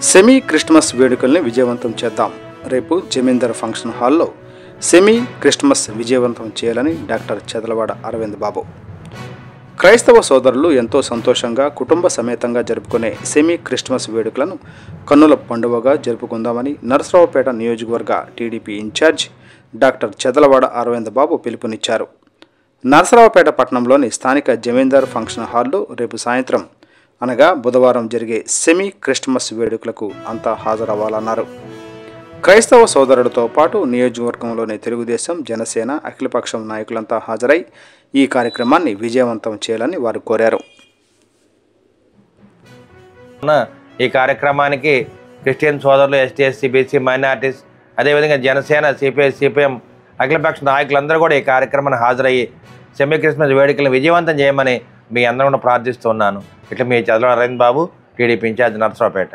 Semi Christmas వేడుకల్ని విజయవంతం చేద్దాం. రేపు జమీందార్ ఫంక్షన్ హాల్లో సెమీ క్రిస్మస్ విజయవంతం చేయాలని డాక్టర్ చెదలవాడ అరవింద్ బాబు. క్రైస్తవ సోదరులు ఎంతో సంతోషంగా కుటుంబ సమేతంగా జరుపుకునే సెమీ క్రిస్మస్ వేడుకలను కన్నుల పండుగగా జరుపుకుందామని నరసరావుపేట నియోజకవర్గ TDP incharge doctor Chadalavada Aravind Babu పిలుపునిచ్చారు. నరసరావుపేట పట్టణంలోని స్థానిక జమీందార్ ఫంక్షన్ హాల్లో రేపు సాయంత్రం అనగా బుధవారం జరిగే సెమీ క్రిస్మస్ వేడుకలకు అంతా హాజరవ్వాలన్నారు. క్రైస్తవ సోదరులతో పాటు నియోజకవర్గంలోని తెలుగుదేశం, జనసేన, అఖిలపక్షం నాయకులంతా హాజరై ఈ కార్యక్రమాన్ని విజయవంతం చేయాలని వారు కోరారు. ఈ కార్యక్రమానికి క్రిస్టియన్ సోదరులు, ఎస్టీ, ఎస్సీ, బీసీ, మైనార్టీస్, అదేవిధంగా జనసేన, సిపిఐ, సిపిఎం, అఖిలపక్ష నాయకులందరూ కూడా ఈ కార్యక్రమాన్ని హాజరయ్యి సెమీ క్రిస్మస్ వేడుకలను విజయవంతం చేయమని మీ అందరూ ప్రార్థిస్తున్నాను. ఇట్లా మీ చెదలవాడ అరవింద్ బాబు, టీడీపీ ఇన్ఛార్జ్ నరసరావుపేట.